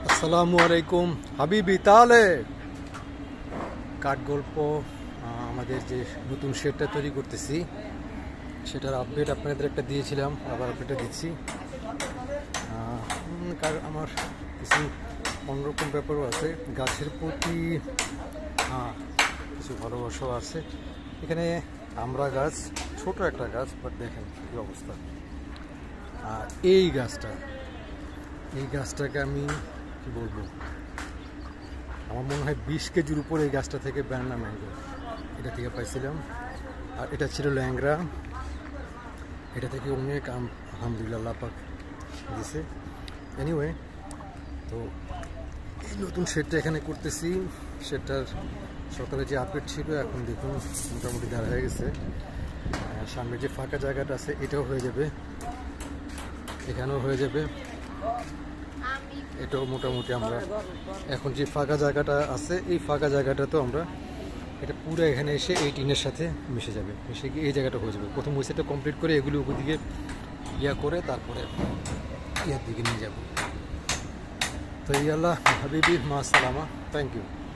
আসসালামু আলাইকুম হাবিবি। তাহলে কাঠ গল্প আমাদের যে নতুন শেডটা তৈরি করতেছি সেটার আপডেট আপনাদের একটা দিয়েছিলাম, আবার আপডেটটা দিচ্ছি। আমার কিছু অন্যরকম ব্যাপারও আছে, গাছের প্রতি কিছু ভালোবাসাও আছে। এখানে আমরা গাছ, ছোট একটা গাছ, বাট দেখেন কী অবস্থা। এই গাছটাকে আমি কি বলবো, আমার মনে হয় 20 কেজির উপরে এই গাছটা থেকে ব্যানানা ম্যাঙ্গো এটা থেকে পাইছিলাম। আর এটা ছিল ল্যাংরা, এটা থেকে অনেক আলহামদুলিল্লাহ আল্লাহ পাক দিছে। এনিওয়ে, তো এই নতুন শেডটা এখানে করতেছি। শেডটার সকালে যে আপডেট ছিল এখন দেখুন মোটামুটি দাঁড়া হয়ে গেছে। সামনে যে ফাঁকা জায়গাটা আছে এটাও হয়ে যাবে, এখানেও হয়ে যাবে, এটাও মোটামুটি আমরা এখন যে ফাঁকা জায়গাটা আছে এই ফাঁকা জায়গাটা তো আমরা এটা পুরো এখানে এসে এই টিনের সাথে মিশে যাবে, মিশে গিয়ে এই জায়গাটা হয়ে যাবে। প্রথম ওই সাইডটা কমপ্লিট করে এগুলো ওদিকে ইয়া করে তারপরে ইয়ার দিকে নিয়ে যাব। তো ইয়াল্লাহ হাবিবি মা সালামা, থ্যাংক ইউ।